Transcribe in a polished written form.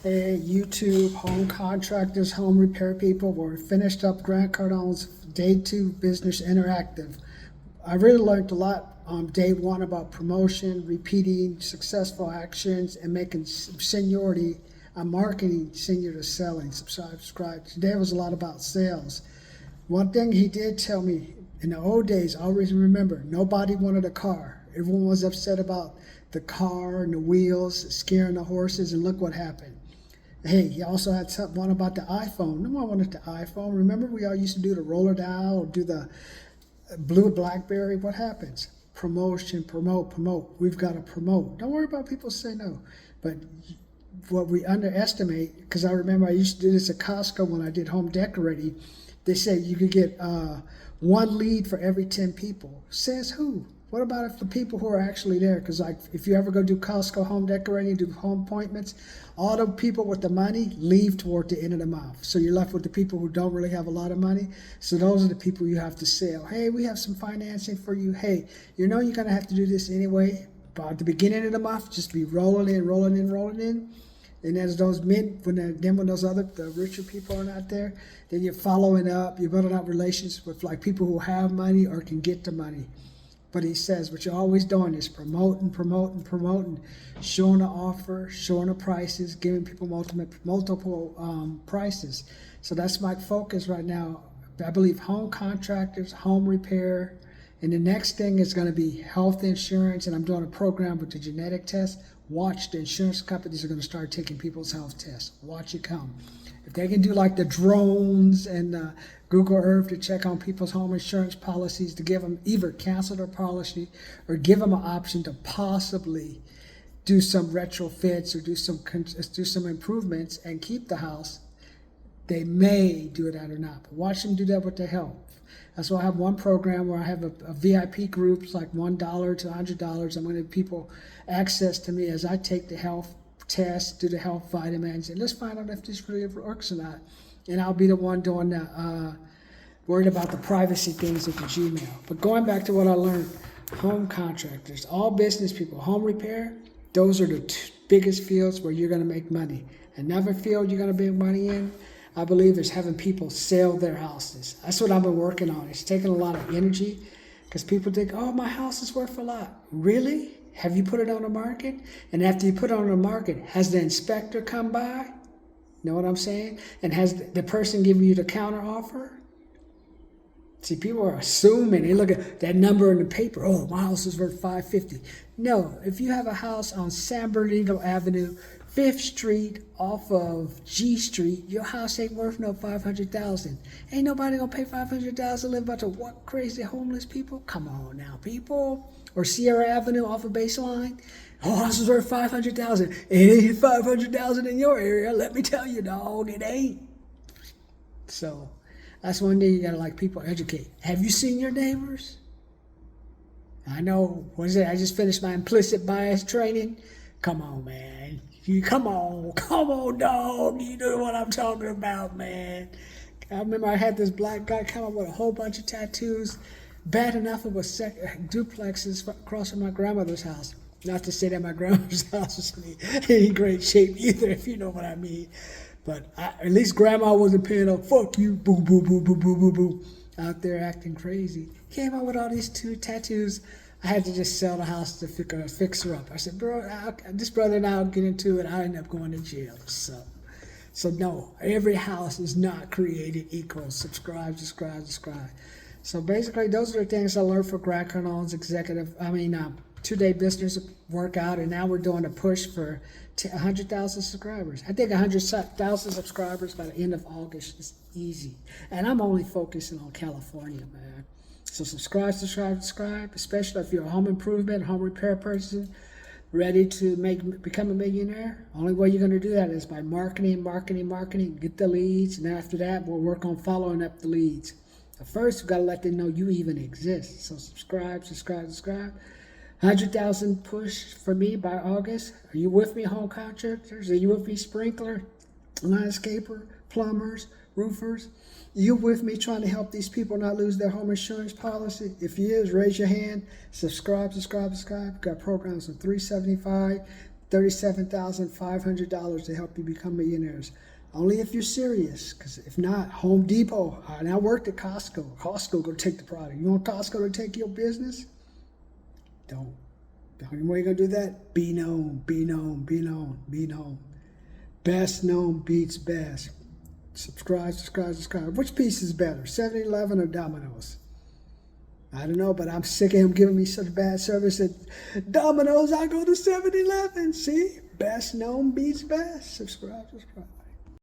Hey, YouTube, home contractors, home repair people, we're finished up Grant Cardone's Day 2 Business Interactive. I really learned a lot on day 1 about promotion, repeating successful actions, and making seniority, marketing senior to selling. Subscribe. Today was a lot about sales. One thing he did tell me, in the old days, always remember, nobody wanted a car. Everyone was upset about the car and the wheels, scaring the horses, and look what happened. Hey, he also had one about the iPhone. No one wanted the iPhone. Remember, we all used to do the roller dial or do the blue BlackBerry. What happens? Promotion, promote. We've got to promote. Don't worry about people saying no. But what we underestimate, because I remember I used to do this at Costco when I did home decorating. They said you could get 1 lead for every 10 people. Says who? What about if the people who are actually there? Because like if you ever go do Costco home decorating, do home appointments, all the people with the money leave toward the end of the month. So you're left with the people who don't really have a lot of money. So those are the people you have to sell. Hey, we have some financing for you. Hey, you know you're going to have to do this anyway. But at the beginning of the month, just be rolling in. And as those men, when those other, the richer people are not there, then you're following up, you're building up relationships with like people who have money or can get the money. But he says, what you're always doing is promoting, showing the offer, showing the prices, giving people multiple prices. So that's my focus right now. I believe home contractors, home repair, and the next thing is going to be health insurance. And I'm doing a program with the genetic test. Watch, the insurance companies are going to start taking people's health tests. Watch it come. If they can do like the drones and Google Earth to check on people's home insurance policies, to give them either cancel their policy or give them an option to possibly do some retrofits or do some improvements and keep the house, they may do that or not. But watch them do that with their health. That's why I have one program where I have a VIP groups like $1 to $100. I'm going to give people access to me as I take the health test, do the health vitamins, and let's find out if this really works or not. And I'll be the one doing the worried about the privacy things with the Gmail. But going back to what I learned, home contractors, all business people, home repair, those are the biggest fields where you're going to make money. Another field you're going to make money in, I believe, is having people sell their houses. That's what I've been working on. It's taking a lot of energy because people think, oh, my house is worth a lot. Really? Have you put it on the market? And after you put it on the market, has the inspector come by? Know what I'm saying? And has the person given you the counter offer? See, people are assuming. They look at that number in the paper. Oh, my house is worth $550. No, if you have a house on San Bernardino Avenue, 5th Street off of G Street, your house ain't worth no $500,000. Ain't nobody gonna pay $500,000 to live about to what crazy homeless people? Come on now, people. Or Sierra Avenue off of Baseline. Oh, house is worth $500,000. It ain't $500,000 in your area. Let me tell you, dog, it ain't. So that's one thing you gotta like people educate. Have you seen your neighbors? I know. What is it? I just finished my implicit bias training. Come on, man. Come on, dog. You know what I'm talking about, man. I remember I had this black guy come up with a whole bunch of tattoos. Bad enough it was duplexes across from my grandmother's house. Not to say that my grandmother's house was in any great shape either, if you know what I mean. But at least grandma wasn't paying up. Fuck you, boo, boo, boo, boo, boo, boo, boo. Out there acting crazy. Came out with all these 2 tattoos. I had to just sell the house to fix her up. I said, bro, this brother and I'll get into it. I end up going to jail. So no, every house is not created equal. Subscribe. So basically, those are the things I learned for Grant Cardone's 2-day business workout, and now we're doing a push for 100,000 subscribers. I think 100,000 subscribers by the end of August is easy. And I'm only focusing on California, man. So subscribe, especially if you're a home improvement, home repair person, ready to become a millionaire. Only way you're going to do that is by marketing, get the leads, and after that, we'll work on following up the leads. But first, we've got to let them know you even exist. So subscribe. 100,000 push for me by August. Are you with me, home contractors? Are you with me, sprinkler, landscaper, plumbers, roofers? You with me trying to help these people not lose their home insurance policy? If you is, raise your hand. Subscribe. We've got programs from $375, $37,500 to help you become millionaires. Only if you're serious, because if not, Home Depot. And I worked at Costco. Costco go take the product. You want Costco to take your business? Don't. The only way you're going to do that, be known, be known, be known, be known. Best known beats best. Subscribe, subscribe, subscribe. Which piece is better, 7-Eleven or Domino's? I don't know, but I'm sick of him giving me such bad service at Domino's. I go to 7-Eleven. See? Best known beats best. Subscribe, subscribe.